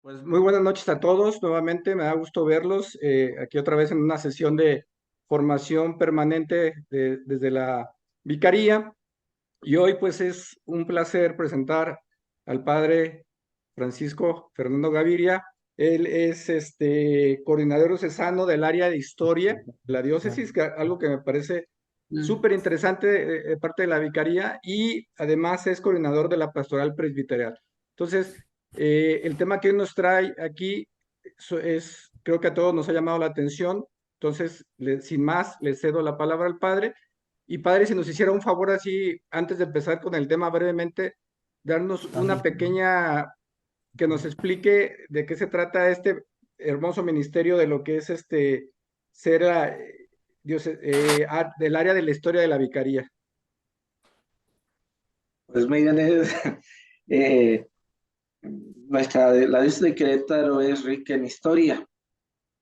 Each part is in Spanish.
Pues muy buenas noches a todos. Nuevamente me da gusto verlos aquí otra vez en una sesión de formación permanente desde la Vicaría. Y hoy pues es un placer presentar al padre Francisco Fernando Gaviria. Él es coordinador diocesano del área de historia de la diócesis, algo que me parece súper interesante de parte de la Vicaría, y además es coordinador de la pastoral presbiteral. Entonces, el tema que hoy nos trae aquí creo que a todos nos ha llamado la atención. Entonces, sin más, le cedo la palabra al padre. Y padre, si nos hiciera un favor así, antes de empezar con el tema brevemente, darnos una pequeña, que nos explique de qué se trata este hermoso ministerio de lo que es ser del área de la historia de la vicaría. Pues miren, eh, la diócesis de Querétaro es rica en historia.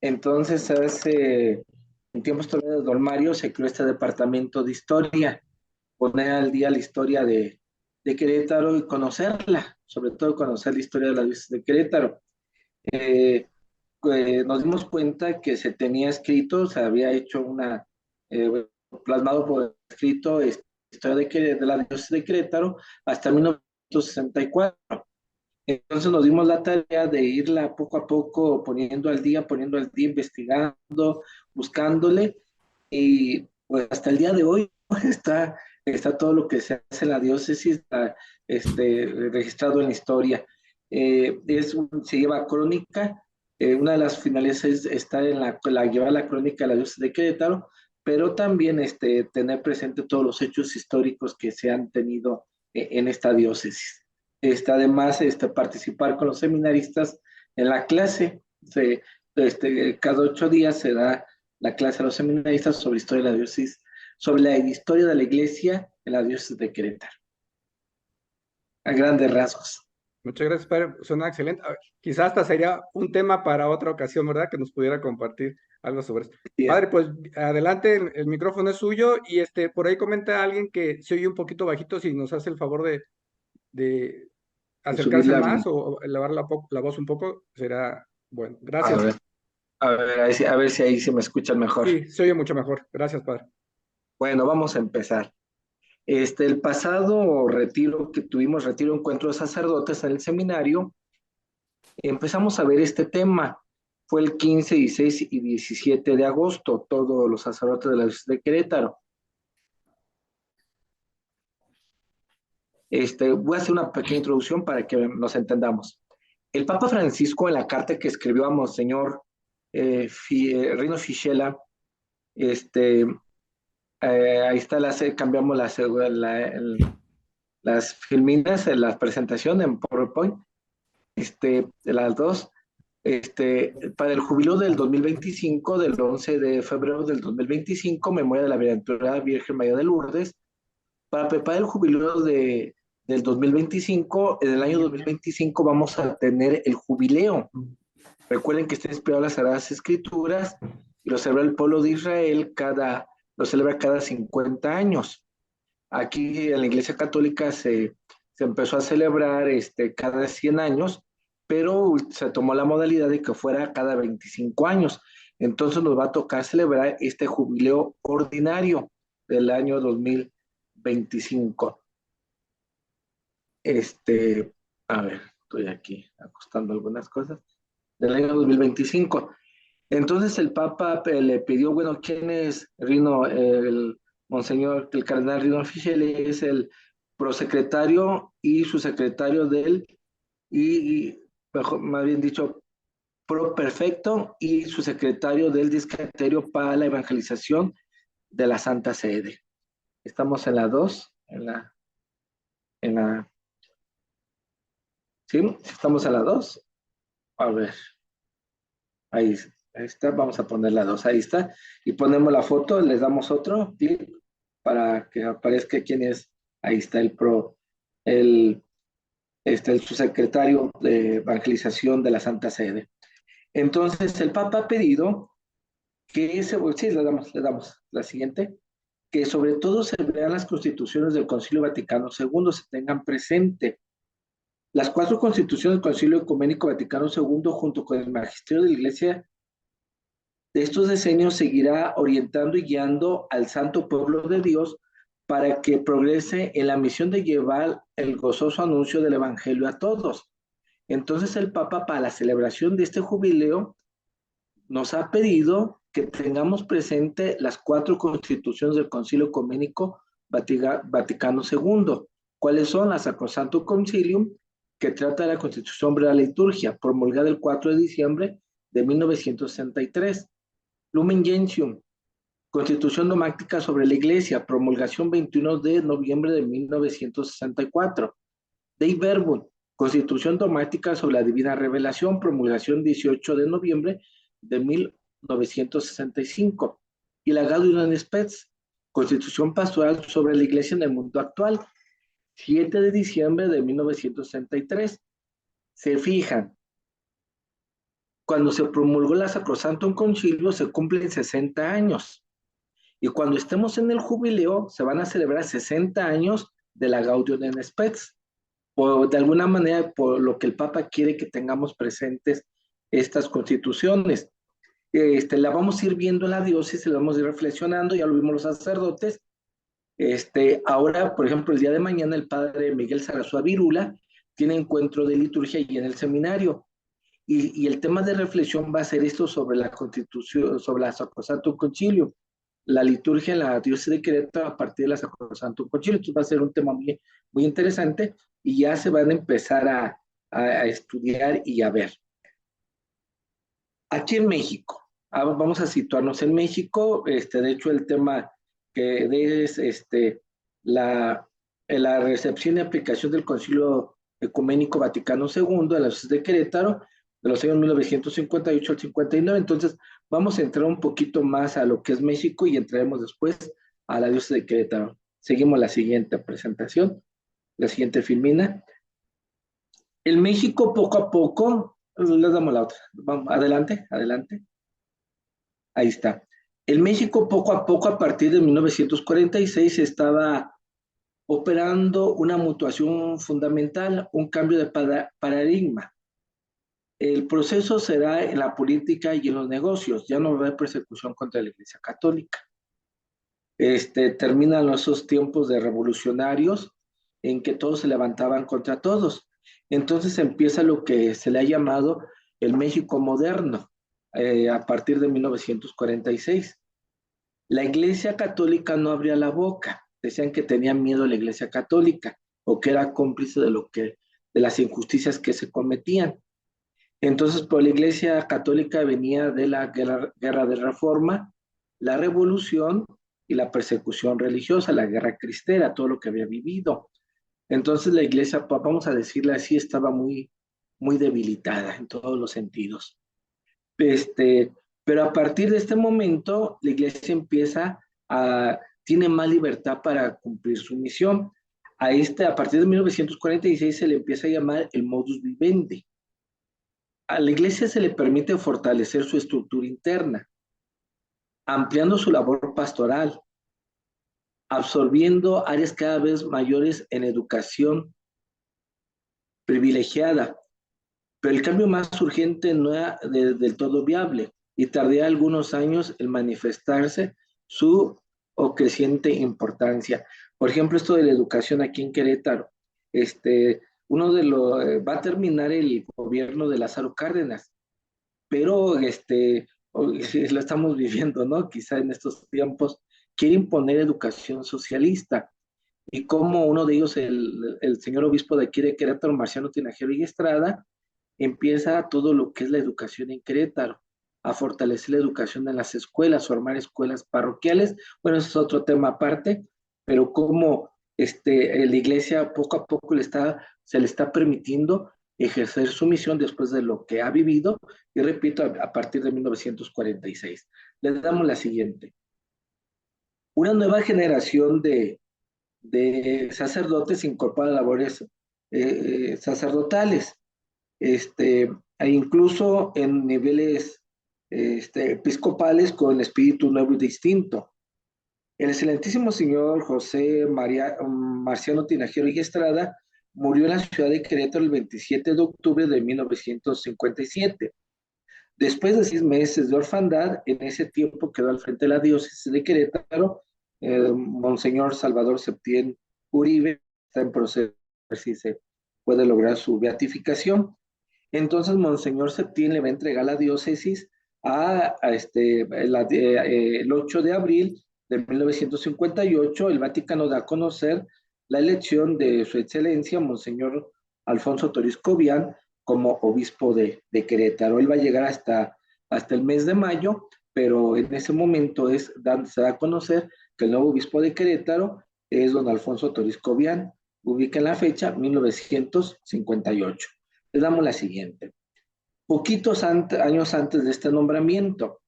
Entonces, en tiempos todavía de Don Mario se creó este departamento de historia, poner al día la historia de Querétaro y conocerla, sobre todo conocer la historia de la diócesis de Querétaro. Eh, Nos dimos cuenta que se tenía escrito, se había hecho plasmado por escrito, historia de la diócesis de Querétaro hasta 1964. Entonces nos dimos la tarea de irla poco a poco poniendo al día, investigando, buscándole, y pues hasta el día de hoy está todo lo que se hace en la diócesis, está registrado en la historia. Se lleva crónica, una de las finalidades es estar llevar la crónica de la diócesis de Querétaro, pero también tener presente todos los hechos históricos que se han tenido en esta diócesis. Además, participar con los seminaristas en la clase. Cada 8 días se da la clase a los seminaristas sobre historia de la diócesis, sobre la historia de la iglesia en la diócesis de Querétaro, a grandes rasgos. Muchas gracias, padre. Suena excelente. Quizás hasta sería un tema para otra ocasión, ¿verdad? Que nos pudiera compartir algo sobre esto. Sí, Padre, pues adelante, el micrófono es suyo. Y por ahí comenta alguien que se oye un poquito bajito, si nos hace el favor de de acercarse subirla. más o elevar la voz un poco, será bueno. A Gracias. ver, a ver si ahí se me escuchan mejor. Sí, se oye mucho mejor. Gracias, padre. Bueno, vamos a empezar. El pasado retiro encuentro de sacerdotes en el seminario, empezamos a ver este tema. Fue el 15, 16 y 17 de agosto, todos los sacerdotes de la diócesis de Querétaro. Voy a hacer una pequeña introducción para que nos entendamos. El Papa Francisco, en la carta que escribió a Monseñor Rino Fischella, ahí está, cambiamos las filminas, la presentación en PowerPoint, de las dos, para el jubileo del 2025, del 11 de febrero del 2025, memoria de la Bienaventurada Virgen María de Lourdes, para preparar el jubileo del 2025, en el año 2025 vamos a tener el jubileo. Recuerden que está inspirado en las Sagradas Escrituras y lo celebra el pueblo de Israel lo celebra cada 50 años. Aquí en la Iglesia Católica se empezó a celebrar cada 100 años, pero se tomó la modalidad de que fuera cada 25 años. Entonces nos va a tocar celebrar este jubileo ordinario del año 2025. A ver, estoy aquí ajustando algunas cosas. Del año 2025. Entonces el Papa le pidió, bueno, ¿quién es Rino? El cardenal Rino Fischele es el prosecretario y su secretario más bien dicho, pro perfecto y su secretario del discreterio para la evangelización de la Santa Sede. Estamos en la 2, en la, ¿sí? Estamos en la 2. A ver, ahí está, vamos a poner la 2, ahí está. Y ponemos la foto, les damos otro clic para que aparezca quién es. Ahí está el subsecretario de evangelización de la Santa Sede. Entonces, el Papa ha pedido sí, le damos la siguiente, que sobre todo se vean las constituciones del Concilio Vaticano II, se tengan presente. Las cuatro constituciones del Concilio Ecuménico Vaticano II, junto con el magisterio de la Iglesia de estos decenios, seguirá orientando y guiando al santo pueblo de Dios para que progrese en la misión de llevar el gozoso anuncio del Evangelio a todos. Entonces el Papa, para la celebración de este jubileo, nos ha pedido que tengamos presente las cuatro constituciones del Concilio Ecuménico Vaticano II. ¿Cuáles son? La Sacrosanto Concilium, que trata de la Constitución de la Liturgia, promulgada el 4 de diciembre de 1963. Lumen Gentium, Constitución dogmática sobre la Iglesia, promulgación 21 de noviembre de 1964. Dei Verbum, Constitución dogmática sobre la Divina Revelación, promulgación 18 de noviembre de 1965. Y la Gaudium Spes, Constitución pastoral sobre la Iglesia en el mundo actual, 7 de diciembre de 1963. Se fijan, cuando se promulgó la Sacrosanto Concilio se cumplen 60 años. Y cuando estemos en el jubileo, se van a celebrar 60 años de la Gaudium et Spes. O de alguna manera, por lo que el Papa quiere que tengamos presentes estas constituciones. La vamos a ir viendo en la diócesis, la vamos a ir reflexionando, ya lo vimos los sacerdotes. Ahora, por ejemplo, el día de mañana, el padre Miguel Sarasúa Virula tiene encuentro de liturgia y en el seminario. Y el tema de reflexión va a ser esto sobre la constitución, sobre la Sacrosanto Concilio, la liturgia en la diócesis de Querétaro a partir de la Sacrosanto Concilio. Entonces va a ser un tema muy, muy interesante y ya se van a empezar a estudiar y a ver. Aquí en México, vamos a situarnos en México. De hecho, el tema que es la recepción y aplicación del Concilio Ecuménico Vaticano II de la diócesis de Querétaro, de los años 1958 al 59. Entonces, vamos a entrar un poquito más a lo que es México y entraremos después a la diócesis de Querétaro. Seguimos la siguiente presentación, la siguiente filmina. En México, poco a poco, les damos la otra. Vamos, adelante, adelante. Ahí está. En México, poco a poco, a partir de 1946, se estaba operando una mutuación fundamental, un cambio de paradigma. El proceso será en la política y en los negocios. Ya no va a haber persecución contra la Iglesia Católica. Terminan esos tiempos de revolucionarios en que todos se levantaban contra todos. Entonces empieza lo que se le ha llamado el México moderno, a partir de 1946. La Iglesia Católica no abría la boca. Decían que tenían miedo a la Iglesia Católica o que era cómplice de las injusticias que se cometían. Entonces, por la Iglesia Católica venía de la guerra de Reforma, la revolución y la persecución religiosa, la guerra cristera, todo lo que había vivido. Entonces la Iglesia, vamos a decirle así, estaba muy, muy debilitada en todos los sentidos. Pero a partir de este momento, la Iglesia tiene más libertad para cumplir su misión. A partir de 1946 se le empieza a llamar el modus vivendi. A la Iglesia se le permite fortalecer su estructura interna, ampliando su labor pastoral, absorbiendo áreas cada vez mayores en educación privilegiada. Pero el cambio más urgente no era del todo viable y tardía algunos años en manifestarse su creciente importancia. Por ejemplo, esto de la educación aquí en Querétaro. Va a terminar el gobierno de Lázaro Cárdenas, pero lo estamos viviendo, ¿no? Quizá en estos tiempos quiere imponer educación socialista. Y como uno de ellos, el señor obispo de aquí de Querétaro, Marciano Tinajero y Estrada, empieza todo lo que es la educación en Querétaro, a fortalecer la educación en las escuelas, formar escuelas parroquiales. Bueno, eso es otro tema aparte, pero como la iglesia poco a poco se le está permitiendo ejercer su misión después de lo que ha vivido, y repito, a partir de 1946. Les damos la siguiente. Una nueva generación de sacerdotes incorpora labores sacerdotales, e incluso en niveles episcopales con espíritu nuevo y distinto. El excelentísimo señor José Marciano Tinajero y Estrada murió en la ciudad de Querétaro el 27 de octubre de 1957. Después de 6 meses de orfandad, en ese tiempo quedó al frente de la diócesis de Querétaro, Monseñor Salvador Septién Uribe, está en proceso, a ver si se puede lograr su beatificación. Entonces, Monseñor Septién le va a entregar la diócesis el 8 de abril de 1958. El Vaticano da a conocer la elección de su excelencia, Monseñor Alfonso Toriz Cobian, como obispo de Querétaro. Él va a llegar hasta el mes de mayo, pero en ese momento se da a conocer que el nuevo obispo de Querétaro es don Alfonso Toriz Cobian. Ubica la fecha 1958. Le damos la siguiente. Poquitos años antes de este nombramiento,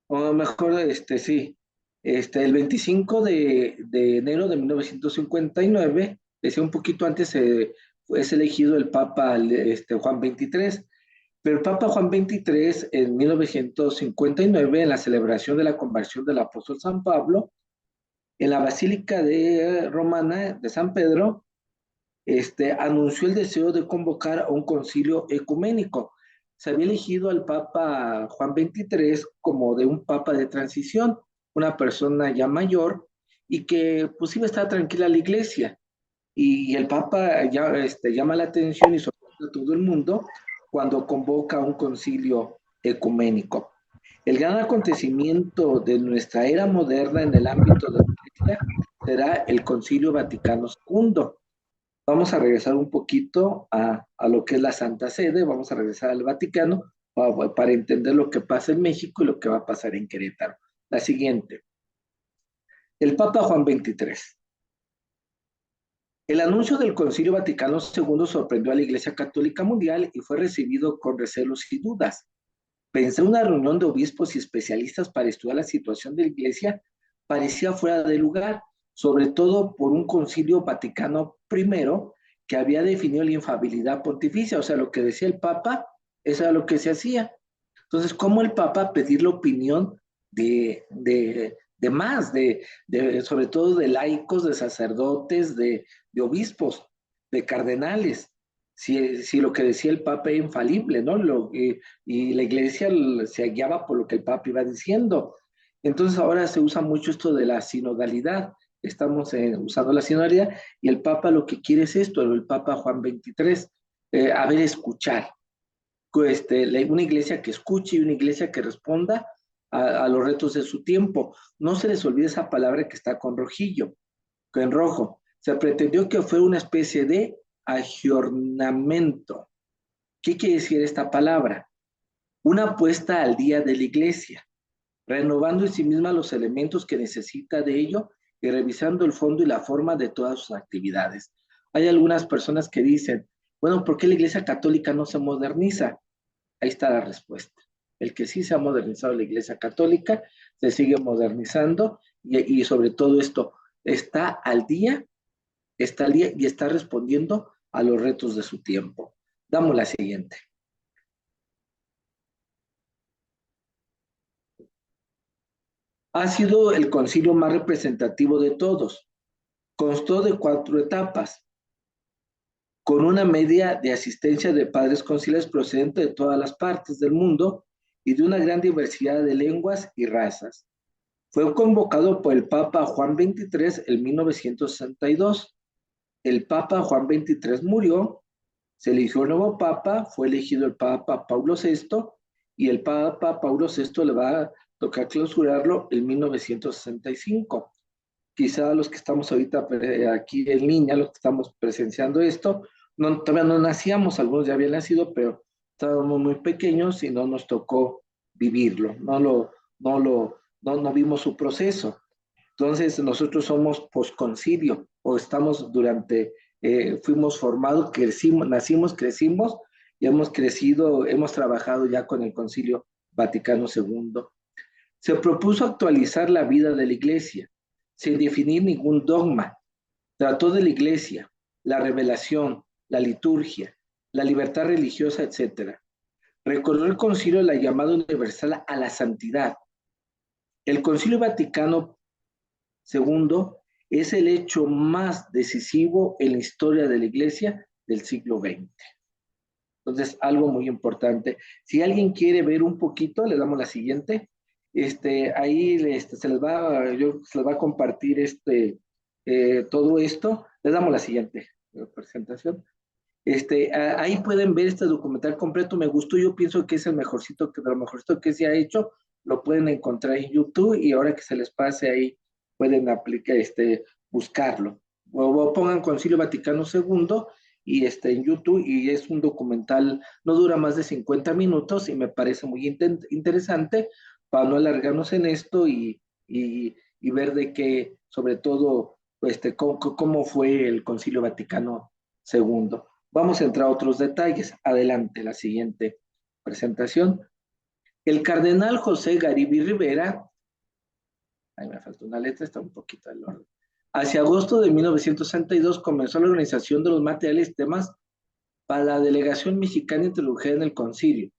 o mejor, sí, el 25 de enero de 1959, decía un poquito antes, es elegido el Papa Juan XXIII, pero el Papa Juan XXIII en 1959, en la celebración de la conversión del apóstol San Pablo, en la Basílica Romana de San Pedro, anunció el deseo de convocar a un concilio ecuménico. Se había elegido al Papa Juan XXIII como de un Papa de transición, una persona ya mayor y que pues iba a estar tranquila la iglesia. Y el Papa llama la atención y sorprende a todo el mundo cuando convoca a un concilio ecuménico. El gran acontecimiento de nuestra era moderna en el ámbito de la iglesia será el Concilio Vaticano II. Vamos a regresar un poquito a lo que es la Santa Sede, vamos a regresar al Vaticano para entender lo que pasa en México y lo que va a pasar en Querétaro. La siguiente. El Papa Juan XXIII. El anuncio del Concilio Vaticano II sorprendió a la Iglesia Católica Mundial y fue recibido con recelos y dudas. Pensar una reunión de obispos y especialistas para estudiar la situación de la Iglesia parecía fuera de lugar, sobre todo por un Concilio Vaticano I que había definido la infalibilidad pontificia, o sea, lo que decía el Papa, eso era lo que se hacía. Entonces, ¿cómo el Papa pedir la opinión de más, sobre todo de laicos, de sacerdotes, de obispos, de cardenales? Si lo que decía el Papa era infalible, ¿no? Y la iglesia se guiaba por lo que el Papa iba diciendo. Entonces ahora se usa mucho esto de la sinodalidad. Estamos usando la sinodalidad y el Papa lo que quiere es esto, el Papa Juan XXIII, a ver, escuchar. Una iglesia que escuche y una iglesia que responda a los retos de su tiempo. No se les olvide esa palabra que está con rojillo, en rojo. Se pretendió que fuera una especie de agiornamiento. ¿Qué quiere decir esta palabra? Una puesta al día de la iglesia, renovando en sí misma los elementos que necesita de ello y revisando el fondo y la forma de todas sus actividades. Hay algunas personas que dicen, bueno, ¿por qué la iglesia católica no se moderniza? Ahí está la respuesta. El que sí se ha modernizado la iglesia católica, se sigue modernizando y sobre todo esto está al día y está respondiendo a los retos de su tiempo. Damos la siguiente. Ha sido el concilio más representativo de todos. Constó de 4 etapas, con una media de asistencia de padres conciliares procedentes de todas las partes del mundo y de una gran diversidad de lenguas y razas. Fue convocado por el Papa Juan XXIII en 1962. El Papa Juan XXIII murió, se eligió el nuevo Papa, fue elegido el Papa Paulo VI y el Papa Paulo VI le va a tocar clausurarlo en 1965. Quizá los que estamos ahorita aquí en línea, los que estamos presenciando esto, todavía no nacíamos, algunos ya habían nacido, pero estábamos muy pequeños y no nos tocó vivirlo, no vimos su proceso. Entonces nosotros somos posconcilio o estamos fuimos formados, nacimos, crecimos y hemos crecido, hemos trabajado ya con el Concilio Vaticano II. Se propuso actualizar la vida de la iglesia sin definir ningún dogma. Trató de la iglesia, la revelación, la liturgia, la libertad religiosa, etc. Recordó el concilio la llamada universal a la santidad. El Concilio Vaticano II es el hecho más decisivo en la historia de la Iglesia del siglo XX. Entonces, algo muy importante. Si alguien quiere ver un poquito, le damos la siguiente. Ahí se les va a compartir todo esto. Le damos la siguiente presentación. Ahí pueden ver este documental completo. Me gustó, yo pienso que es el mejorcito, de lo mejorcito que se ha hecho. Lo pueden encontrar en YouTube y ahora que se les pase ahí, pueden aplicar, buscarlo. O pongan Concilio Vaticano II y en YouTube, y es un documental, no dura más de 50 minutos y me parece muy interesante para no alargarnos en esto y ver de qué, sobre todo, cómo fue el Concilio Vaticano II. Vamos a entrar a otros detalles. Adelante, la siguiente presentación. El cardenal José Garibi Rivera, ahí me falta una letra, está un poquito del orden. Hacia agosto de 1962 comenzó la organización de los materiales y temas para la delegación mexicana introdujida en el concilio.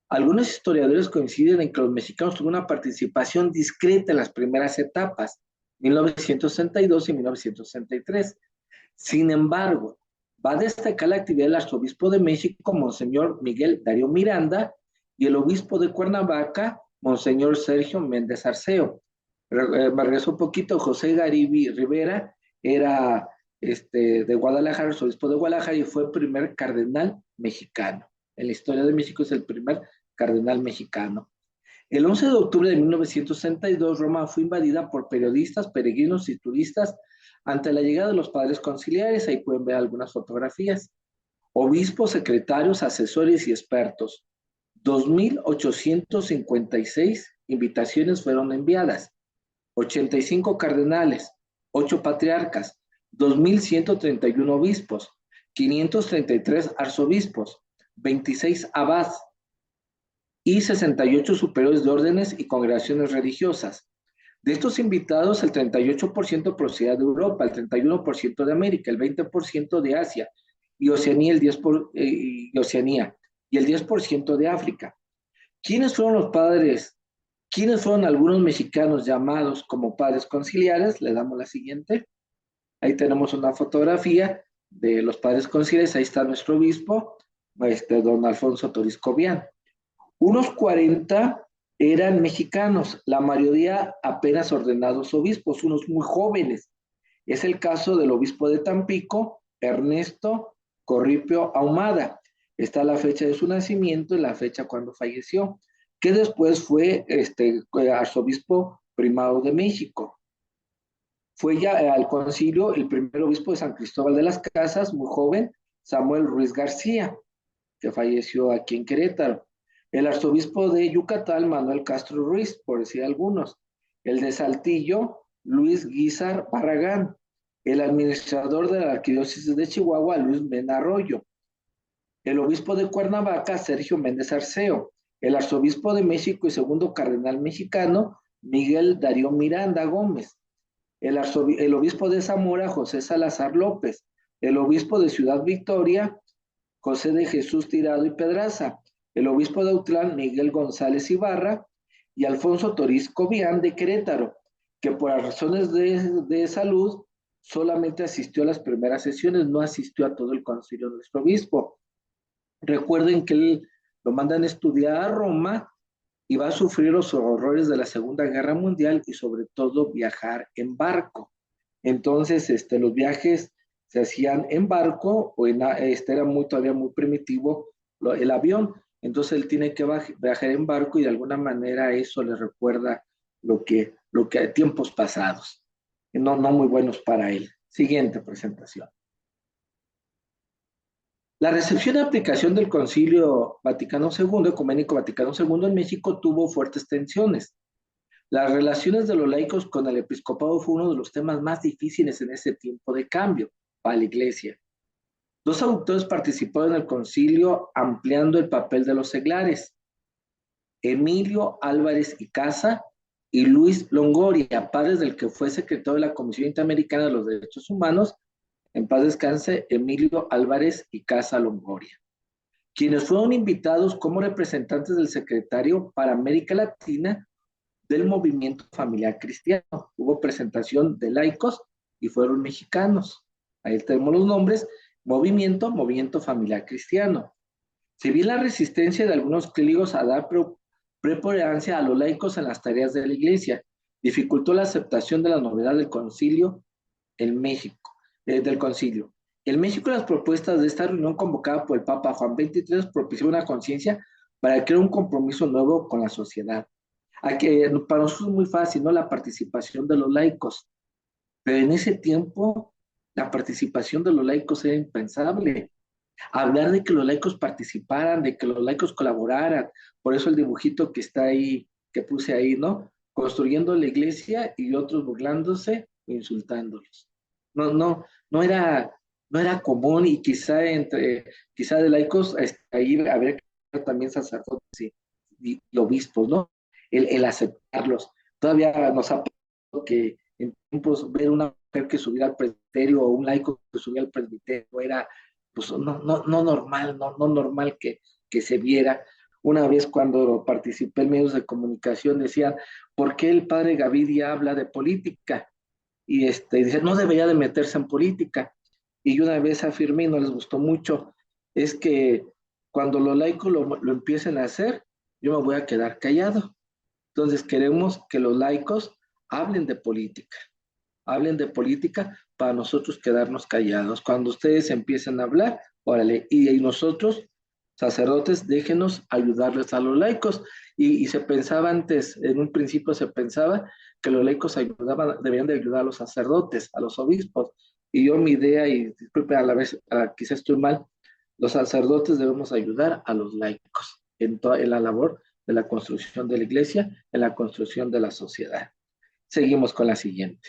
Algunos historiadores coinciden en que los mexicanos tuvieron una participación discreta en las primeras etapas, 1962 y 1963. Sin embargo, va a destacar la actividad del arzobispo de México, Monseñor Miguel Darío Miranda, y el obispo de Cuernavaca, Monseñor Sergio Méndez Arceo. Me regreso un poquito, José Garibi Rivera era de Guadalajara, arzobispo de Guadalajara, y fue el primer cardenal mexicano. En la historia de México es el primer cardenal mexicano. El 11 de octubre de 1962, Roma fue invadida por periodistas, peregrinos y turistas ante la llegada de los padres conciliares. Ahí pueden ver algunas fotografías. Obispos, secretarios, asesores y expertos. 2.856 invitaciones fueron enviadas. 85 cardenales, 8 patriarcas, 2.131 obispos, 533 arzobispos, 26 abás y 68 superiores de órdenes y congregaciones religiosas. De estos invitados, el 38% procedía de Europa, el 31% de América, el 20% de Asia y Oceanía, el 10% de África. ¿Quiénes fueron los padres? ¿Quiénes fueron algunos mexicanos llamados como padres conciliares? Le damos la siguiente. Ahí tenemos una fotografía de los padres conciliares. Ahí está nuestro obispo, don Alfonso Toriz Cobian. Unos 40 eran mexicanos, la mayoría apenas ordenados obispos, unos muy jóvenes. Es el caso del obispo de Tampico, Ernesto Corripio Ahumada. Está la fecha de su nacimiento y la fecha cuando falleció, que después fue arzobispo primado de México. Fue ya al concilio el primer obispo de San Cristóbal de las Casas, muy joven, Samuel Ruiz García, que falleció aquí en Querétaro. El arzobispo de Yucatán, Manuel Castro Ruiz, por decir algunos. El de Saltillo, Luis Guízar Barragán. El administrador de la arquidiócesis de Chihuahua, Luis Mena Arroyo. El obispo de Cuernavaca, Sergio Méndez Arceo. El arzobispo de México y segundo cardenal mexicano, Miguel Darío Miranda Gómez. El obispo de Zamora, José Salazar López. El obispo de Ciudad Victoria, José de Jesús Tirado y Pedraza. El obispo de Autlán, Miguel González Ibarra, y Alfonso Toriz Cobian de Querétaro, que por razones de salud solamente asistió a las primeras sesiones, no asistió a todo el concilio de nuestro obispo. Recuerden que él lo mandan a estudiar a Roma y va a sufrir los horrores de la Segunda Guerra Mundial y sobre todo viajar en barco. Entonces, los viajes se hacían en barco o era todavía muy primitivo el avión. Entonces él tiene que viajar en barco y de alguna manera eso le recuerda lo que tiempos pasados, no muy buenos para él. Siguiente presentación. La recepción y aplicación del Concilio Vaticano II, Ecuménico Vaticano II en México tuvo fuertes tensiones. Las relaciones de los laicos con el episcopado fue uno de los temas más difíciles en ese tiempo de cambio para la Iglesia. 2 autores participaron en el concilio ampliando el papel de los seglares: Emilio Álvarez y Casa y Luis Longoria, padres del que fue secretario de la Comisión Interamericana de los Derechos Humanos, en paz descanse, Emilio Álvarez y Casa Longoria, quienes fueron invitados como representantes del secretario para América Latina del Movimiento Familiar Cristiano. Hubo presentación de laicos y fueron mexicanos. Ahí tenemos los nombres: Movimiento Familiar Cristiano. Se vio la resistencia de algunos clérigos a dar preponderancia a los laicos en las tareas de la iglesia, dificultó la aceptación de la novedad del concilio en México, del concilio. En México, las propuestas de esta reunión convocada por el Papa Juan XXIII propició una conciencia para crear un compromiso nuevo con la sociedad. Aquí, para nosotros es muy fácil, ¿no? La participación de los laicos, pero en ese tiempo la participación de los laicos era impensable. Hablar de que los laicos participaran, de que los laicos colaboraran, por eso el dibujito que está ahí, que puse ahí, ¿no? Construyendo la iglesia y otros burlándose o insultándolos. No era, no era común, y quizá de laicos, ahí habría que ver también sacerdotes y obispos, ¿no? El aceptarlos. Todavía nos ha pasado que en tiempos ver una mujer que subiera al presbiterio o un laico que subía al presbiterio era pues no normal, no normal que se viera. Una vez cuando participé en medios de comunicación decían: ¿por qué el padre Gavidia habla de política? Y dice: no debería de meterse en política. Y yo una vez afirmé, y no les gustó mucho, es que cuando los laicos lo empiecen a hacer, yo me voy a quedar callado. Entonces queremos que los laicos hablen de política, para nosotros quedarnos callados. Cuando ustedes empiecen a hablar, órale, y nosotros, sacerdotes, déjenos ayudarles a los laicos. Y se pensaba antes, en un principio se pensaba que los laicos debían de ayudar a los sacerdotes, a los obispos. Y yo mi idea, y disculpe a la vez, quizás estoy mal, los sacerdotes debemos ayudar a los laicos en la labor de la construcción de la iglesia, en la construcción de la sociedad. Seguimos con la siguiente.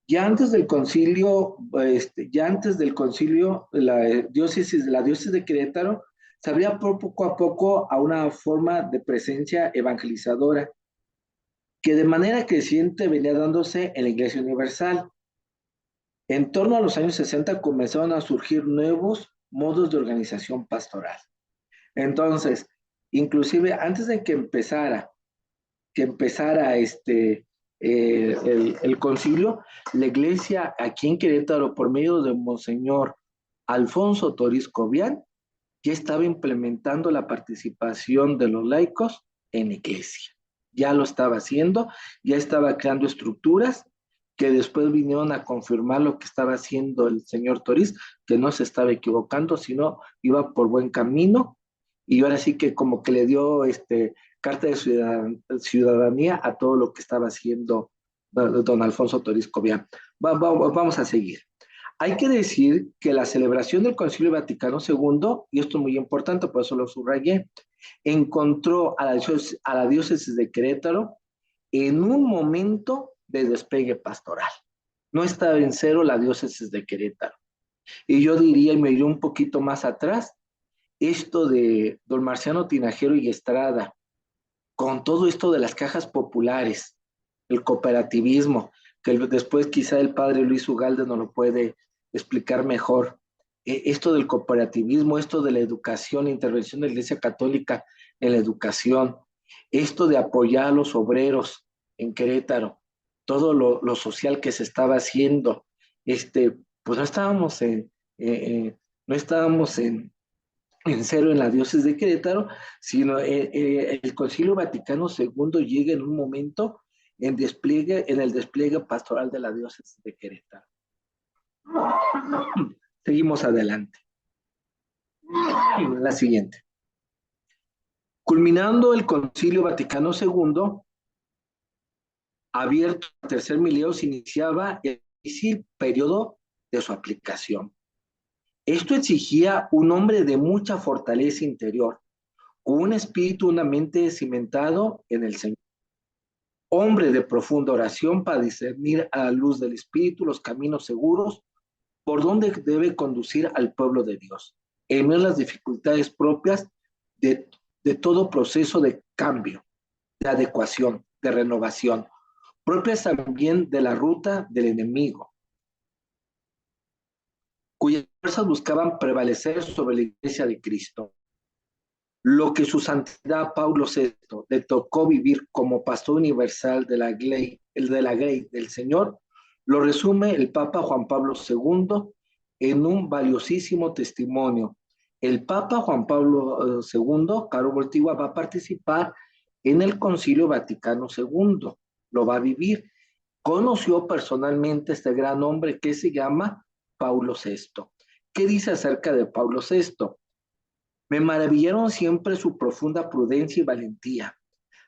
Ya antes del concilio, la diócesis de Querétaro se abría poco a poco a una forma de presencia evangelizadora que de manera creciente venía dándose en la Iglesia Universal. En torno a los años 60 comenzaron a surgir nuevos modos de organización pastoral. Entonces, inclusive antes de que empezara el concilio, la iglesia aquí en Querétaro, por medio de Monseñor Alfonso Toriz Cobian, ya estaba implementando la participación de los laicos en la iglesia. Ya lo estaba haciendo, ya estaba creando estructuras que después vinieron a confirmar lo que estaba haciendo el señor Toriz, que no se estaba equivocando, sino iba por buen camino, y ahora sí que como que le dio carta de ciudadanía a todo lo que estaba haciendo don Alfonso Toriz Cobian. Vamos a seguir. Hay que decir que la celebración del Concilio Vaticano II, y esto es muy importante, por eso lo subrayé, encontró a la diócesis de Querétaro en un momento de despegue pastoral. No estaba en cero la diócesis de Querétaro. Y yo diría, y me iría un poquito más atrás, esto de don Marciano Tinajero y Estrada, con todo esto de las cajas populares, el cooperativismo, que después quizá el padre Luis Ugalde nos lo puede explicar mejor. Esto del cooperativismo, esto de la educación, la intervención de la Iglesia Católica en la educación, esto de apoyar a los obreros en Querétaro, todo lo social que se estaba haciendo, pues no estábamos en cero en la diócesis de Querétaro, sino el Concilio Vaticano II llega en un momento en el despliegue pastoral de la diócesis de Querétaro. Seguimos adelante. La siguiente. Culminando el Concilio Vaticano II, abierto al tercer milenio, se iniciaba el difícil periodo de su aplicación. Esto exigía un hombre de mucha fortaleza interior, con un espíritu, una mente cimentado en el Señor. Hombre de profunda oración para discernir a la luz del Espíritu los caminos seguros por donde debe conducir al pueblo de Dios, en medio de las dificultades propias de todo proceso de cambio, de adecuación, de renovación, propias también de la ruta del enemigo, cuyas fuerzas buscaban prevalecer sobre la iglesia de Cristo. Lo que su santidad Paulo VI le tocó vivir como pastor universal de la grey del Señor, Lo resume el Papa Juan Pablo II en un valiosísimo testimonio. El Papa Juan Pablo II, Caro Voltigua, va a participar en el Concilio Vaticano II, lo va a vivir. Conoció personalmente a este gran hombre que se llama Paulo VI. ¿Qué dice acerca de Paulo VI? Me maravillaron siempre su profunda prudencia y valentía,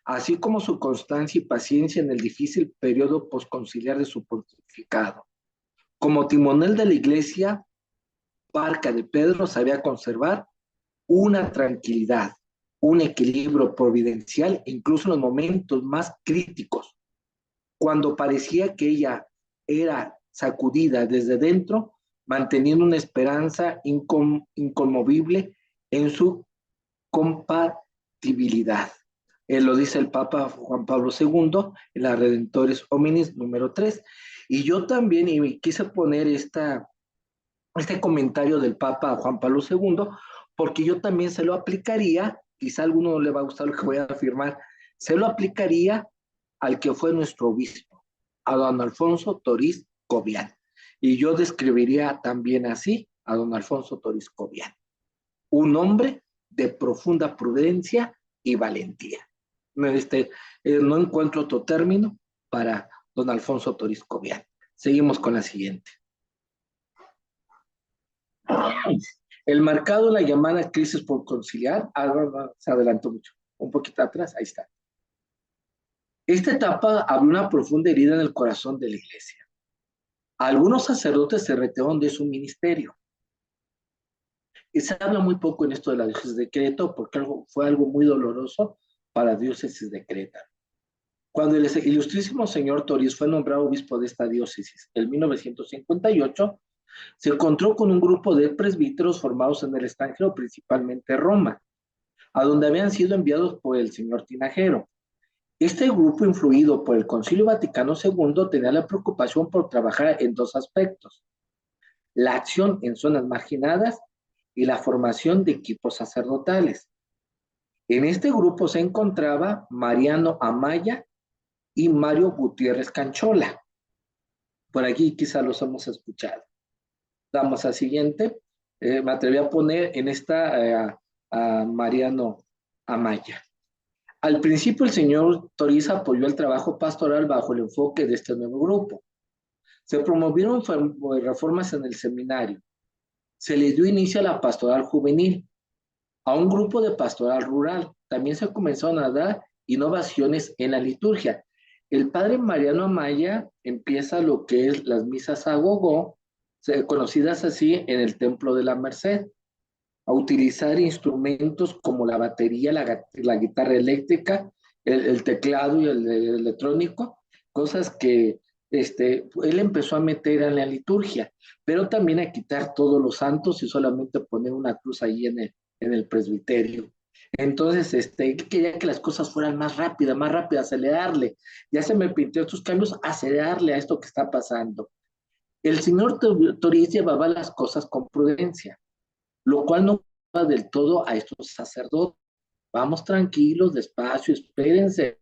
así como su constancia y paciencia en el difícil periodo posconciliar de su pontificado. Como timonel de la iglesia, Barca de Pedro sabía conservar una tranquilidad, un equilibrio providencial, incluso en los momentos más críticos, cuando parecía que ella era sacudida desde dentro, manteniendo una esperanza inconmovible en su compatibilidad. Lo dice el Papa Juan Pablo II en la Redentores Hominis número 3. Y yo también, y quise poner este comentario del Papa Juan Pablo II, porque yo también se lo aplicaría, quizá a alguno no le va a gustar lo que voy a afirmar, se lo aplicaría al que fue nuestro obispo, a don Alfonso Toriz Cobian. Y yo describiría también así a don Alfonso Toriz Cobian, un hombre de profunda prudencia y valentía. No encuentro otro término para don Alfonso Toriz Cobian. Seguimos con la siguiente. El marcado en la llamada crisis por conciliar, se adelantó mucho, un poquito atrás, ahí está. Esta etapa abrió una profunda herida en el corazón de la iglesia. Algunos sacerdotes se retiraron de su ministerio. Y se habla muy poco en esto de la diócesis de Querétaro porque fue algo muy doloroso para la diócesis de Querétaro. Cuando el ilustrísimo señor Toriz fue nombrado obispo de esta diócesis en 1958, se encontró con un grupo de presbíteros formados en el extranjero, principalmente Roma, a donde habían sido enviados por el señor Tinajero. Este grupo, influido por el Concilio Vaticano II, tenía la preocupación por trabajar en dos aspectos: la acción en zonas marginadas y la formación de equipos sacerdotales. En este grupo se encontraba Mariano Amaya y Mario Gutiérrez Canchola. Por aquí quizá los hemos escuchado. Vamos al siguiente. Me atreví a poner en esta a Mariano Amaya. Al principio el señor Toriz apoyó el trabajo pastoral bajo el enfoque de este nuevo grupo. Se promovieron reformas en el seminario. Se le dio inicio a la pastoral juvenil, a un grupo de pastoral rural. También se comenzaron a dar innovaciones en la liturgia. El padre Mariano Amaya empieza lo que es las misas a gogó, conocidas así en el Templo de la Merced, a utilizar instrumentos como la batería, la guitarra eléctrica, el teclado y el electrónico, cosas que él empezó a meter en la liturgia, pero también a quitar todos los santos y solamente poner una cruz ahí en el presbiterio. Entonces, quería que las cosas fueran más rápidas, acelerarle. Ya se me pintió estos cambios, acelerarle a esto que está pasando. El señor Toriz llevaba las cosas con prudencia, lo cual no va del todo a estos sacerdotes. Vamos tranquilos, despacio, espérense,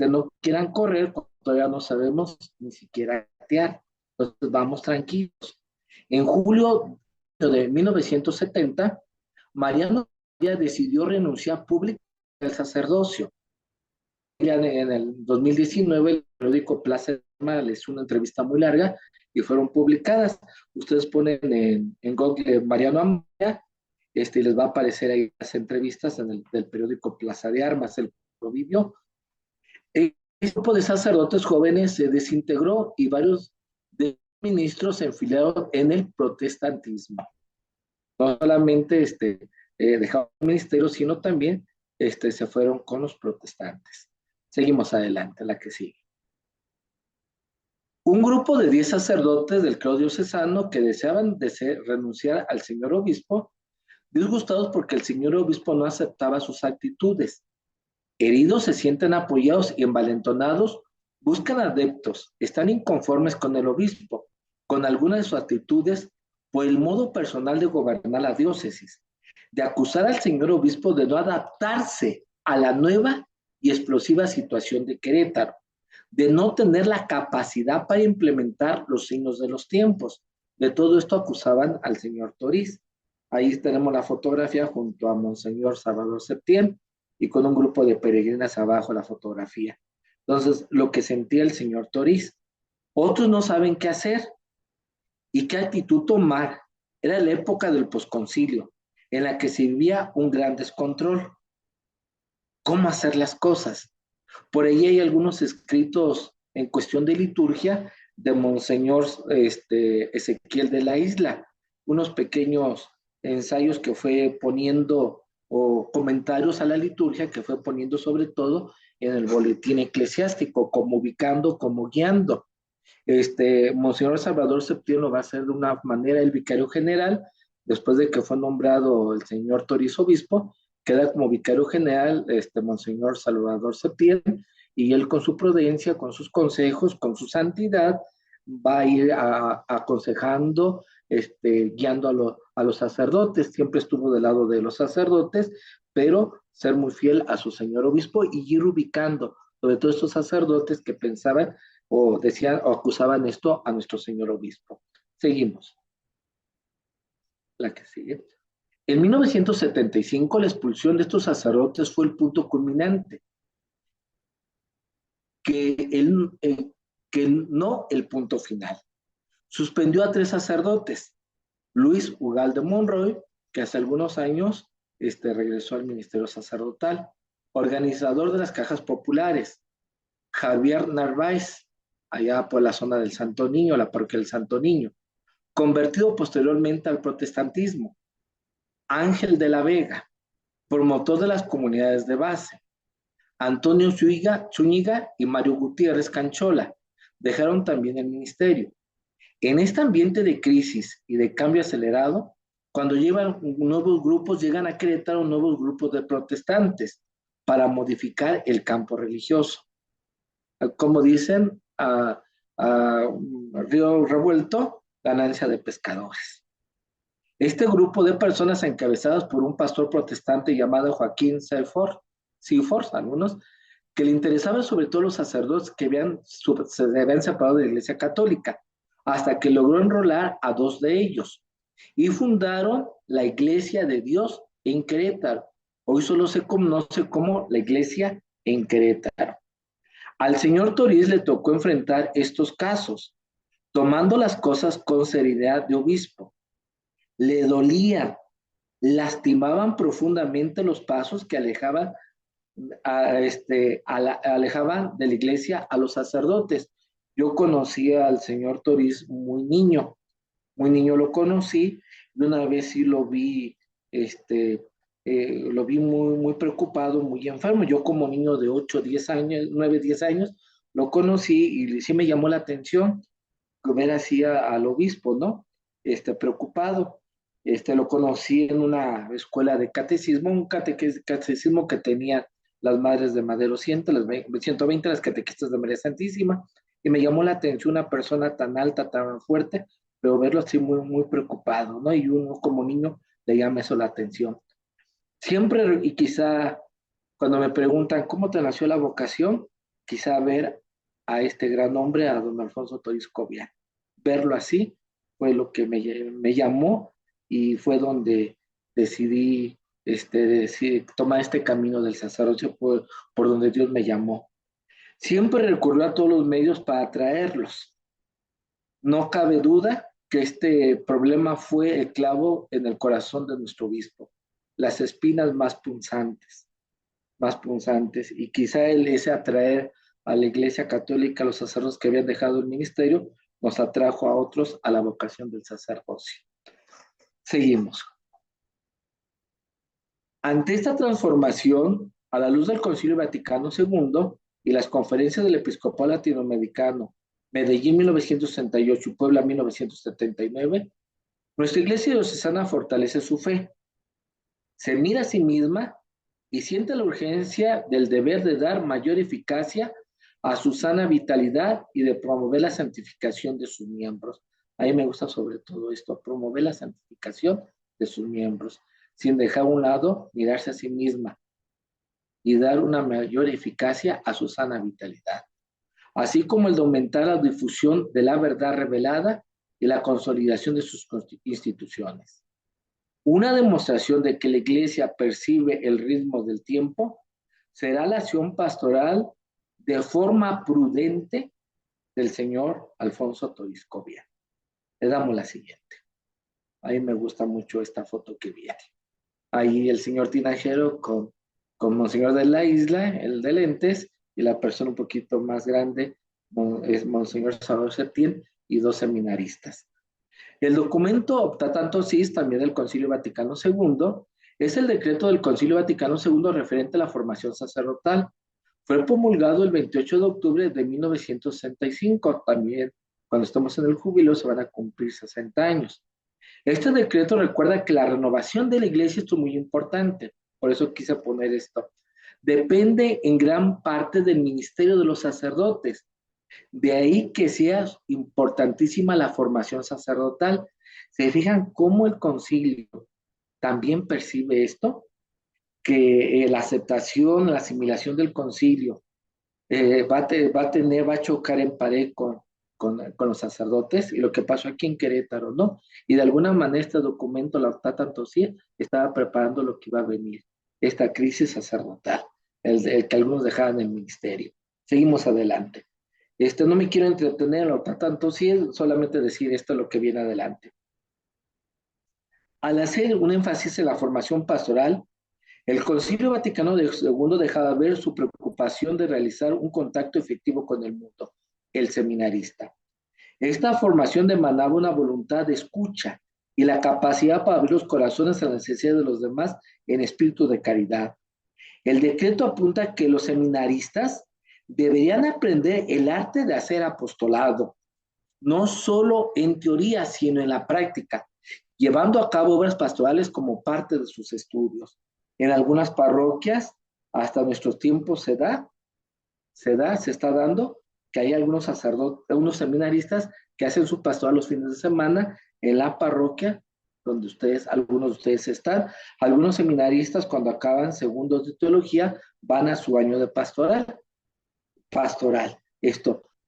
no quieran correr, todavía no sabemos ni siquiera gatear, entonces vamos tranquilos. En julio de 1970, Mariano decidió renunciar públicamente al sacerdocio. Ya en el 2019, el periódico Plaza de Armas le hizo una entrevista muy larga y fueron publicadas. Ustedes ponen en Google Mariano Amaya, y les va a aparecer ahí las entrevistas del periódico Plaza de Armas, el providio. El grupo de sacerdotes jóvenes se desintegró y varios de ministros se enfilaron en el protestantismo. No solamente dejaron el ministerio, sino también se fueron con los protestantes. Seguimos adelante, la que sigue. Un grupo de 10 sacerdotes del clero diocesano que deseaban renunciar al señor obispo, disgustados porque el señor obispo no aceptaba sus actitudes. Heridos se sienten apoyados y envalentonados, buscan adeptos, están inconformes con el obispo, con algunas de sus actitudes, por el modo personal de gobernar la diócesis, de acusar al señor obispo de no adaptarse a la nueva y explosiva situación de Querétaro, de no tener la capacidad para implementar los signos de los tiempos. De todo esto acusaban al señor Toriz. Ahí tenemos la fotografía junto a Monseñor Salvador Septién y con un grupo de peregrinas abajo la fotografía. Entonces, lo que sentía el señor Toriz. Otros no saben qué hacer y qué actitud tomar. Era la época del posconcilio, en la que se vivía un gran descontrol. ¿Cómo hacer las cosas? Por ahí hay algunos escritos en cuestión de liturgia de Monseñor Ezequiel de la Isla, unos pequeños ensayos que fue poniendo o comentarios a la liturgia que fue poniendo sobre todo en el boletín eclesiástico, como ubicando, como guiando. Monseñor Salvador Septién va a ser de una manera el vicario general, después de que fue nombrado el señor Toriz obispo, queda como vicario general Monseñor Salvador Septién, y él con su prudencia, con sus consejos, con su santidad, va a ir aconsejando, guiando a los sacerdotes. Siempre estuvo del lado de los sacerdotes, pero ser muy fiel a su señor obispo y ir ubicando sobre todo estos sacerdotes que pensaban o decían o acusaban esto a nuestro señor obispo. Seguimos. La que sigue. En 1975, la expulsión de estos sacerdotes fue el punto culminante, no el punto final. Suspendió a 3 sacerdotes. Luis Ugalde Monroy, que hace algunos años regresó al ministerio sacerdotal, organizador de las cajas populares. Javier Narváez, allá por la zona del Santo Niño, la parroquia del Santo Niño, convertido posteriormente al protestantismo. Ángel de la Vega, promotor de las comunidades de base. Antonio Zúñiga y Mario Gutiérrez Canchola dejaron también el ministerio. En este ambiente de crisis y de cambio acelerado, cuando llegan nuevos grupos, llegan a Querétaro nuevos grupos de protestantes para modificar el campo religioso. Como dicen, a río revuelto, ganancia de pescadores. Este grupo de personas encabezadas por un pastor protestante llamado Joaquín Seafort, algunos, que le interesaban sobre todo los sacerdotes que se habían separado de la Iglesia Católica, hasta que logró enrolar a 2 de ellos y fundaron la Iglesia de Dios en Querétaro. Hoy solo se conoce como la Iglesia en Querétaro. Al señor Toriz le tocó enfrentar estos casos, tomando las cosas con seriedad de obispo. Le dolían, lastimaban profundamente los pasos que alejaban de la iglesia a los sacerdotes. Yo conocí al señor Toriz muy niño lo conocí, y una vez sí lo vi muy, muy preocupado, muy enfermo. Yo como niño de 8, 10 años, 9, 10 años, lo conocí y sí me llamó la atención ver así al obispo, ¿no? Preocupado. Lo conocí en una escuela de catecismo, un catecismo que tenían las madres de Madero 120, las catequistas de María Santísima, y me llamó la atención una persona tan alta, tan fuerte, pero verlo así muy, muy preocupado, ¿no? Y uno como niño le llama eso la atención. Siempre, y quizá cuando me preguntan cómo te nació la vocación, quizá ver a este gran hombre, a don Alfonso Toriz Cobian. Verlo así fue lo que me llamó y fue donde decidí tomar este camino del sacerdocio por donde Dios me llamó. Siempre recurrió a todos los medios para atraerlos. No cabe duda que este problema fue el clavo en el corazón de nuestro obispo, las espinas más punzantes, y quizá ese atraer a la Iglesia Católica, a los sacerdotes que habían dejado el ministerio, nos atrajo a otros a la vocación del sacerdocio. Seguimos. Ante esta transformación, a la luz del Concilio Vaticano II y las conferencias del Episcopado Latinoamericano, Medellín 1968 y Puebla 1979, nuestra Iglesia diocesana fortalece su fe, se mira a sí misma y siente la urgencia del deber de dar mayor eficacia a su sana vitalidad y de promover la santificación de sus miembros. A mí me gusta sobre todo esto, promover la santificación de sus miembros, sin dejar a un lado mirarse a sí misma y dar una mayor eficacia a su sana vitalidad. así como el de aumentar la difusión de la verdad revelada y la consolidación de sus instituciones. Una demostración de que la Iglesia percibe el ritmo del tiempo será la acción pastoral de forma prudente del señor Alfonso Toriscovia. Le damos la siguiente. A mí me gusta mucho esta foto que viene. Ahí el señor Tinajero con Monseñor de la Isla, el de lentes, y la persona un poquito más grande es Monseñor Salvador Septién y dos seminaristas. El documento opta tanto sis, también del Concilio Vaticano II, es el decreto del Concilio Vaticano II referente a la formación sacerdotal. Fue promulgado el 28 de octubre de 1965, también cuando estamos en el júbilo se van a cumplir 60 años. Este decreto recuerda que la renovación de la iglesia es muy importante, por eso quise poner esto. Depende en gran parte del ministerio de los sacerdotes. De ahí que sea importantísima la formación sacerdotal. ¿Se fijan cómo el concilio también percibe esto? Que la aceptación, la asimilación del concilio va a chocar en pared con los sacerdotes, y lo que pasó aquí en Querétaro, ¿no? Y de alguna manera este documento, la Tata Tosí, estaba preparando lo que iba a venir, esta crisis sacerdotal, el que algunos dejaban el ministerio. Seguimos adelante. No me quiero entretener en lo tanto, sí, solamente decir esto es lo que viene adelante. Al hacer un énfasis en la formación pastoral, el Concilio Vaticano II dejaba ver su preocupación de realizar un contacto efectivo con el mundo, el seminarista. Esta formación demandaba una voluntad de escucha y la capacidad para abrir los corazones a la necesidad de los demás en espíritu de caridad. El decreto apunta que los seminaristas deberían aprender el arte de hacer apostolado, no solo en teoría, sino en la práctica, llevando a cabo obras pastorales como parte de sus estudios. En algunas parroquias, hasta nuestros tiempos se está dando, que hay algunos sacerdotes, unos seminaristas que hacen su pastoral los fines de semana en la parroquia donde algunos de ustedes están. Algunos seminaristas cuando acaban segundos de teología van a su año de pastoral.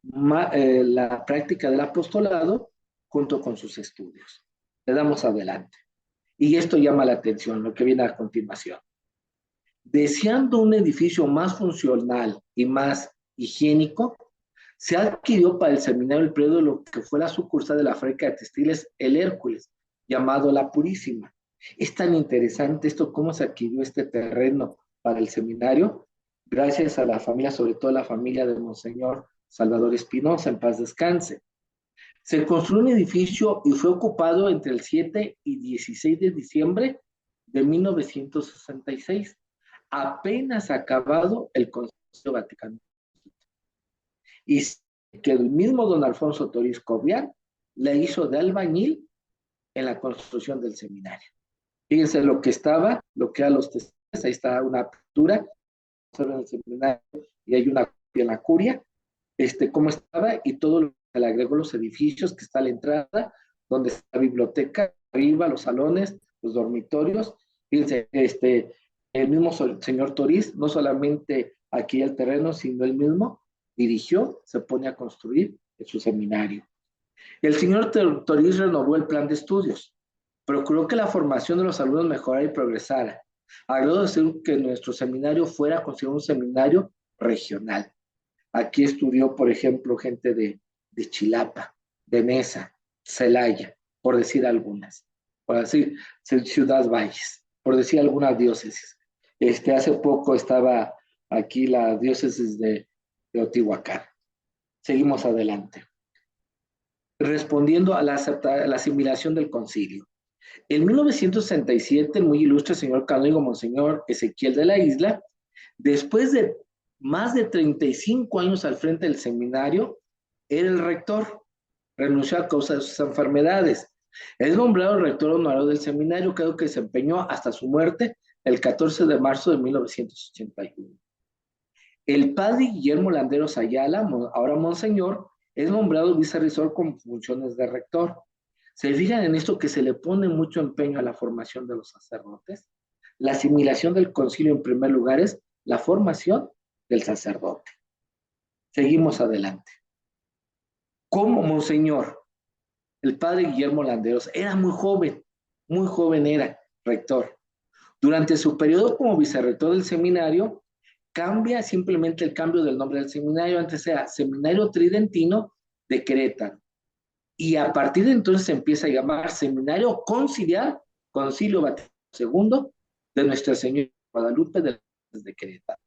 La práctica del apostolado junto con sus estudios. Le damos adelante. Y esto llama la atención, lo que viene a continuación. Deseando un edificio más funcional y más higiénico, se adquirió para el seminario el predio de lo que fue la sucursal de la fábrica de textiles El Hércules, llamado La Purísima. Es tan interesante esto, cómo se adquirió este terreno para el seminario, gracias a la familia, sobre todo la familia de Monseñor Salvador Espinosa, en paz descanse. Se construyó un edificio y fue ocupado entre el 7 y 16 de diciembre de 1966, apenas acabado el Concilio Vaticano. Y que el mismo don Alfonso Toriz Cobian le hizo de albañil en la construcción del seminario. Fíjense lo que eran los testigos, ahí está una apertura en el seminario y hay una en la curia, cómo estaba y todo lo que le agregó los edificios, que está a la entrada, donde está la biblioteca, arriba, los salones, los dormitorios. Fíjense, el mismo señor Toriz, no solamente aquí el terreno, sino él mismo dirigió, se pone a construir en su seminario. El señor Toriz renovó el plan de estudios, procuró que la formación de los alumnos mejorara y progresara. Agradó decir que nuestro seminario fuera considerado un seminario regional. Aquí estudió, por ejemplo, gente de Chilapa, de Neza, Celaya, por decir algunas, por decir Ciudad Valles, por decir algunas diócesis. Hace poco estaba aquí la diócesis de Otihuacán. Seguimos adelante. Respondiendo a la asimilación del concilio. En 1967, el muy ilustre señor canónigo Monseñor Ezequiel de la Isla, después de más de 35 años al frente del seminario, era el rector, renunció a causa de sus enfermedades. Es nombrado rector honorario del seminario, creo que desempeñó hasta su muerte el 14 de marzo de 1981. El padre Guillermo Landeros Ayala, ahora monseñor, es nombrado vicerrector con funciones de rector. ¿Se fijan en esto que se le pone mucho empeño a la formación de los sacerdotes? La asimilación del concilio en primer lugar es la formación del sacerdote. Seguimos adelante. Como Monseñor, el padre Guillermo Landeros, era muy joven era rector. Durante su periodo como vicerrector del seminario, cambia simplemente el cambio del nombre del seminario, antes era Seminario Tridentino de Querétaro. Y a partir de entonces se empieza a llamar Seminario Conciliar, Concilio Vaticano II de Nuestra Señora Guadalupe de Querétaro.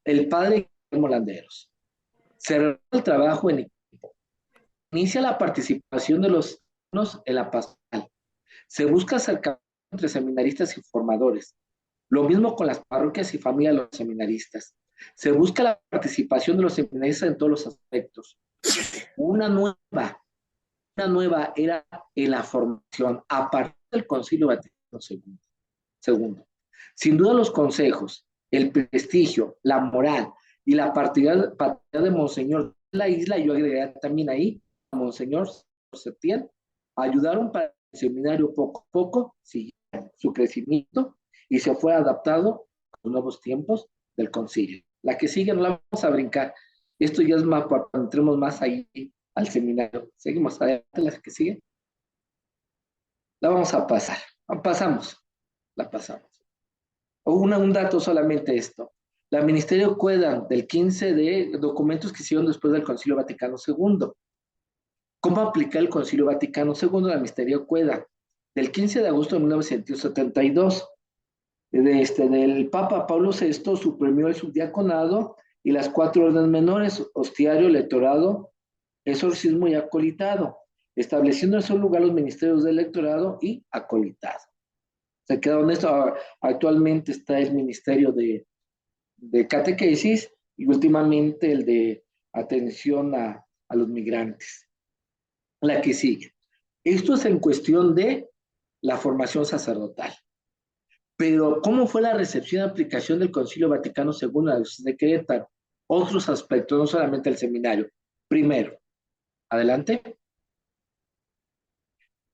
El padre Guillermo Landeros cerró el trabajo en equipo, inicia la participación de los alumnos en la pastoral, se busca acercamiento entre seminaristas y formadores, lo mismo con las parroquias y familias de los seminaristas. Se busca la participación de los seminaristas en todos los aspectos. Una nueva, una nueva era en la formación a partir del Concilio Vaticano II. Sin duda los consejos, el prestigio, la moral y la partida de Monseñor de la isla, yo agregaría también ahí a Monseñor Septién, ayudaron para que el seminario poco a poco siguiera su crecimiento y se fue adaptado a los nuevos tiempos del concilio. La que sigue no la vamos a brincar. Esto ya es más para cuando entremos más ahí al seminario. Seguimos adelante, la que sigue. La vamos a pasar. La pasamos. Un dato solamente esto. La Ministerio Cueda del 15 de documentos que hicieron después del Concilio Vaticano II. ¿Cómo aplicar el Concilio Vaticano II? La Ministerio Cueda del 15 de agosto de 1972. Del Papa Pablo VI suprimió el subdiaconado y las 4 órdenes menores, hostiario, lectorado, exorcismo y acolitado, estableciendo en su lugar los ministerios de lectorado y acolitado. Se quedó en esto. Actualmente está el ministerio de catequesis y últimamente el de atención a los migrantes. La que sigue. Esto es en cuestión de la formación sacerdotal. Pero, ¿cómo fue la recepción y aplicación del Concilio Vaticano II a la Diócesis de Querétaro? Otros aspectos, no solamente el seminario. Primero, adelante.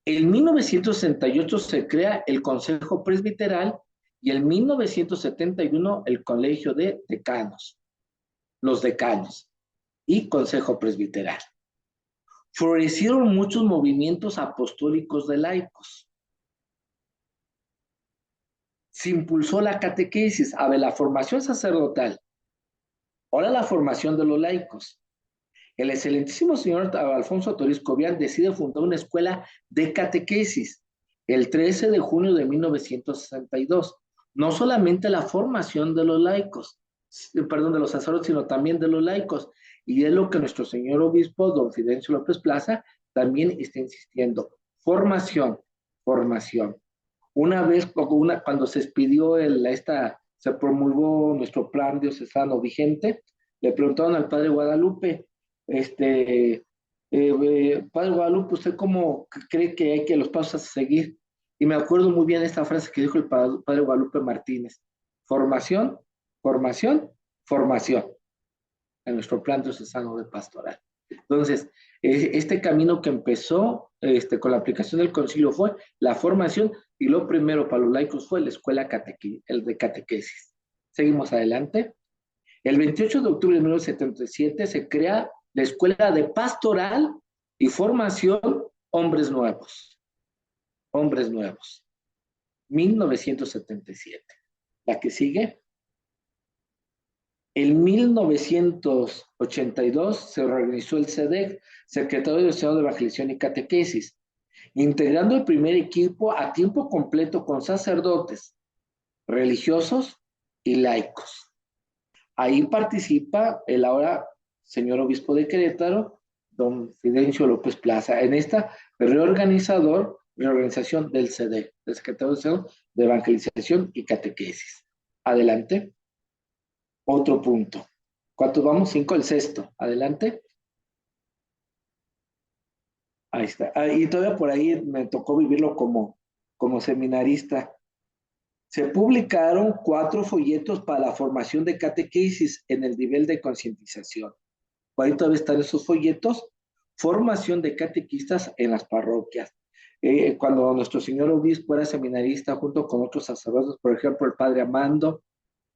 En 1968 se crea el Consejo Presbiteral y en 1971 el Colegio de Decanos, los decanos y Consejo Presbiteral. Florecieron muchos movimientos apostólicos de laicos. Se impulsó la catequesis, a ver, la formación sacerdotal, ahora la formación de los laicos. El excelentísimo señor Alfonso Toriz Cobian decide fundar una escuela de catequesis el 13 de junio de 1962. No solamente la formación de los laicos, perdón, de los sacerdotes, sino también de los laicos. Y es lo que nuestro señor obispo, don Fidencio López Plaza, también está insistiendo. Formación, formación. Una vez, cuando se expidió se promulgó nuestro plan diocesano vigente, le preguntaron al padre Guadalupe, padre Guadalupe, ¿usted cómo cree que hay que los pasos a seguir? Y me acuerdo muy bien esta frase que dijo el padre Guadalupe Martínez: formación, formación, formación, en nuestro plan diocesano de pastoral. Entonces, este camino que empezó con la aplicación del concilio fue la formación, y lo primero para los laicos fue la escuela el de catequesis. Seguimos adelante. El 28 de octubre de 1977 se crea la Escuela de Pastoral y Formación Hombres Nuevos. Hombres Nuevos. 1977. La que sigue. En 1982 se reorganizó el SEDEC, Secretario de Estado de Evangelización y Catequesis, integrando el primer equipo a tiempo completo con sacerdotes, religiosos y laicos. Ahí participa el ahora señor obispo de Querétaro, don Fidencio López Plaza, en esta reorganización del SEDEC, del Secretario de Estado de Evangelización y Catequesis. Adelante. Otro punto. ¿Cuántos vamos? 5, el sexto. Adelante. Ahí está. Y todavía por ahí me tocó vivirlo como seminarista. Se publicaron 4 folletos para la formación de catequesis en el nivel de concientización. Por ahí todavía están esos folletos. Formación de catequistas en las parroquias. Cuando nuestro señor obispo era seminarista junto con otros sacerdotes, por ejemplo, el padre Amando,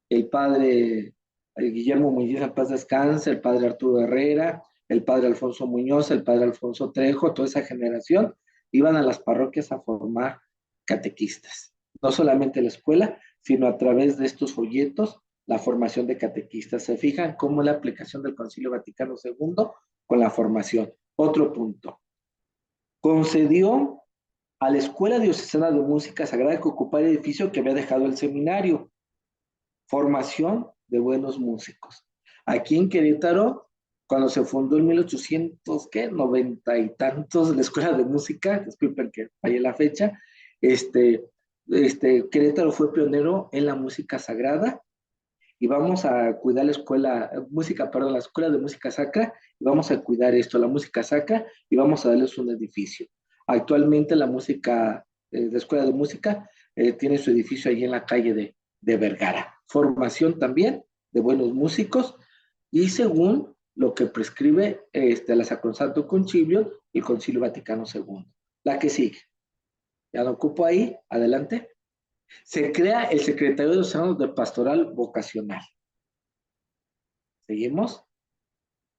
el padre Guillermo Muñiz, en paz descanse, el padre Arturo Herrera, el padre Alfonso Muñoz, el padre Alfonso Trejo, toda esa generación, iban a las parroquias a formar catequistas. No solamente la escuela, sino a través de estos folletos, la formación de catequistas. ¿Se fijan cómo es la aplicación del Concilio Vaticano II con la formación? Otro punto. Concedió a la Escuela Diocesana de Música Sagrada que ocupara el edificio que había dejado el seminario. Formación de buenos músicos. Aquí en Querétaro, cuando se fundó en 1800, ¿qué? 90 y tantos, la Escuela de Música, disculpen que fallé la fecha, Querétaro fue pionero en la música sagrada y vamos a cuidar la la Escuela de Música Sacra, y vamos a cuidar esto, la música sacra, y vamos a darles un edificio. Actualmente la Escuela de Música tiene su edificio ahí en la calle de Vergara. Formación también de buenos músicos, y según lo que prescribe la Sacrosanto Concilio y el Concilio Vaticano II. La que sigue. Ya lo ocupo ahí, adelante. Se crea el Secretario de los Órganos de Pastoral Vocacional. Seguimos.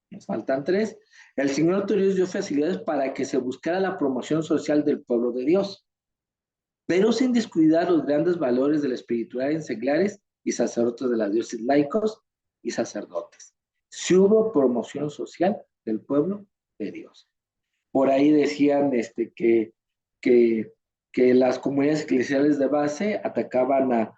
Nos faltan 3. El Señor Torres dio facilidades para que se buscara la promoción social del pueblo de Dios, pero sin descuidar los grandes valores de la espiritualidad en seglares y sacerdotes de la diócesis, laicos y sacerdotes. Sí hubo promoción social del pueblo de Dios. Por ahí decían que, que las comunidades eclesiales de base atacaban a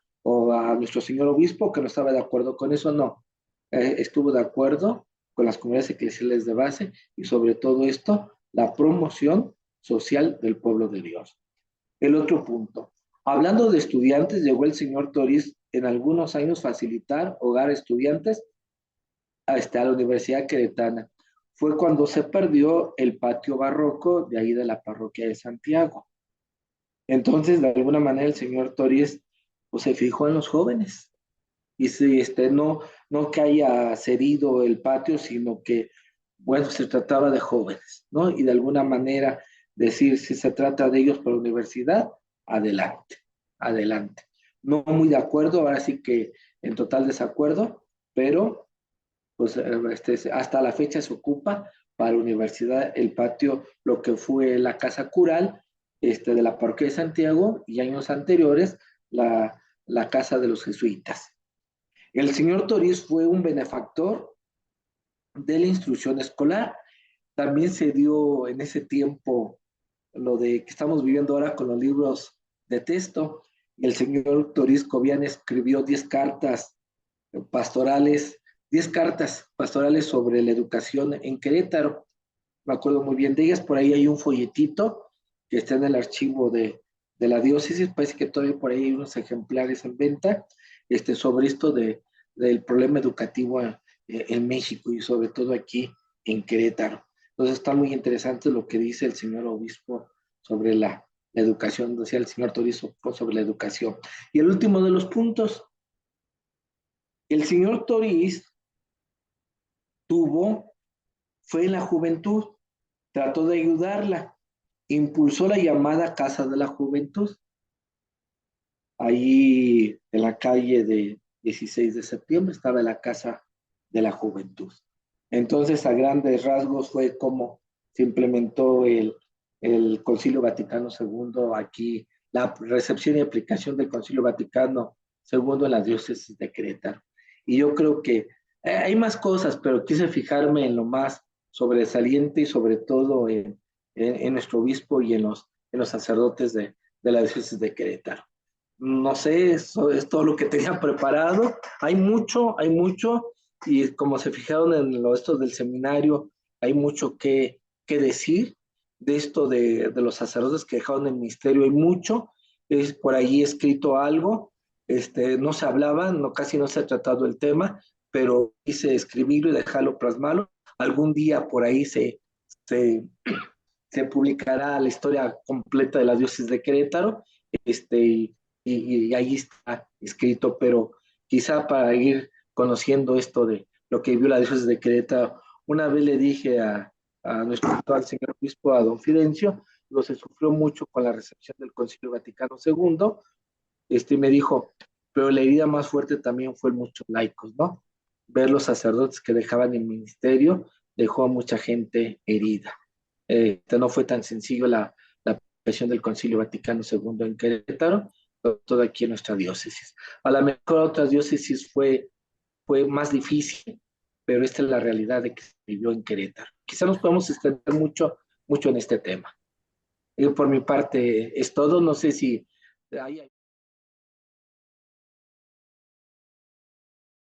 nuestro señor obispo, que no estaba de acuerdo con eso. No, estuvo de acuerdo con las comunidades eclesiales de base y sobre todo esto, la promoción social del pueblo de Dios. El otro punto, hablando de estudiantes, llegó el señor Toriz en algunos años facilitar hogar a estudiantes a la Universidad Queretana. Fue cuando se perdió el patio barroco de ahí de la parroquia de Santiago. Entonces, de alguna manera, el señor Toriz pues, se fijó en los jóvenes. Y si no que haya cedido el patio, sino que, bueno, se trataba de jóvenes, ¿no? Y de alguna manera decir, si se trata de ellos para la universidad, adelante, adelante. No muy de acuerdo, ahora sí que en total desacuerdo, pero pues hasta la fecha se ocupa para la universidad el patio, lo que fue la casa cural de la parroquia de Santiago y años anteriores la casa de los jesuitas. El señor Toriz fue un benefactor de la instrucción escolar. También se dio en ese tiempo lo de que estamos viviendo ahora con los libros de texto. El señor Toriz Cobian escribió 10 cartas pastorales, 10 cartas pastorales sobre la educación en Querétaro. Me acuerdo muy bien de ellas. Por ahí hay un folletito que está en el archivo de la diócesis. Parece que todavía por ahí hay unos ejemplares en venta sobre esto del problema educativo en México y sobre todo aquí en Querétaro. Entonces está muy interesante lo que dice el señor obispo sobre la educación, decía el señor Torizo sobre la educación. Y el último de los puntos, el señor Toriz fue en la juventud, trató de ayudarla, impulsó la llamada Casa de la Juventud, ahí en la calle de 16 de septiembre estaba la Casa de la Juventud. Entonces, a grandes rasgos fue como se implementó el Concilio Vaticano II aquí, la recepción y aplicación del Concilio Vaticano II en la diócesis de Querétaro. Y yo creo que hay más cosas, pero quise fijarme en lo más sobresaliente y sobre todo en nuestro obispo y en los sacerdotes de la diócesis de Querétaro. No sé, eso es todo lo que tenía preparado. Hay mucho, y como se fijaron en esto del seminario, hay mucho que decir de esto de los sacerdotes que dejaron el ministerio. Hay mucho, es por ahí escrito algo, no se hablaba, casi no se ha tratado el tema, pero quise escribirlo y dejarlo plasmado. Algún día por ahí se, se publicará la historia completa de la diócesis de Querétaro, y ahí está escrito, pero quizá para ir conociendo esto de lo que vivió la diócesis de Querétaro, una vez le dije a nuestro actual señor obispo, a don Fidencio, se sufrió mucho con la recepción del Concilio Vaticano II, me dijo, pero la herida más fuerte también fue muchos laicos, ¿no? ver los sacerdotes que dejaban el ministerio, dejó a mucha gente herida. No fue tan sencillo la presión del Concilio Vaticano II en Querétaro, todo aquí en nuestra diócesis. A lo mejor otras diócesis fue más difícil, pero esta es la realidad de que se vivió en Querétaro. Quizá nos podemos extender mucho en este tema. Por mi parte es todo, no sé si hay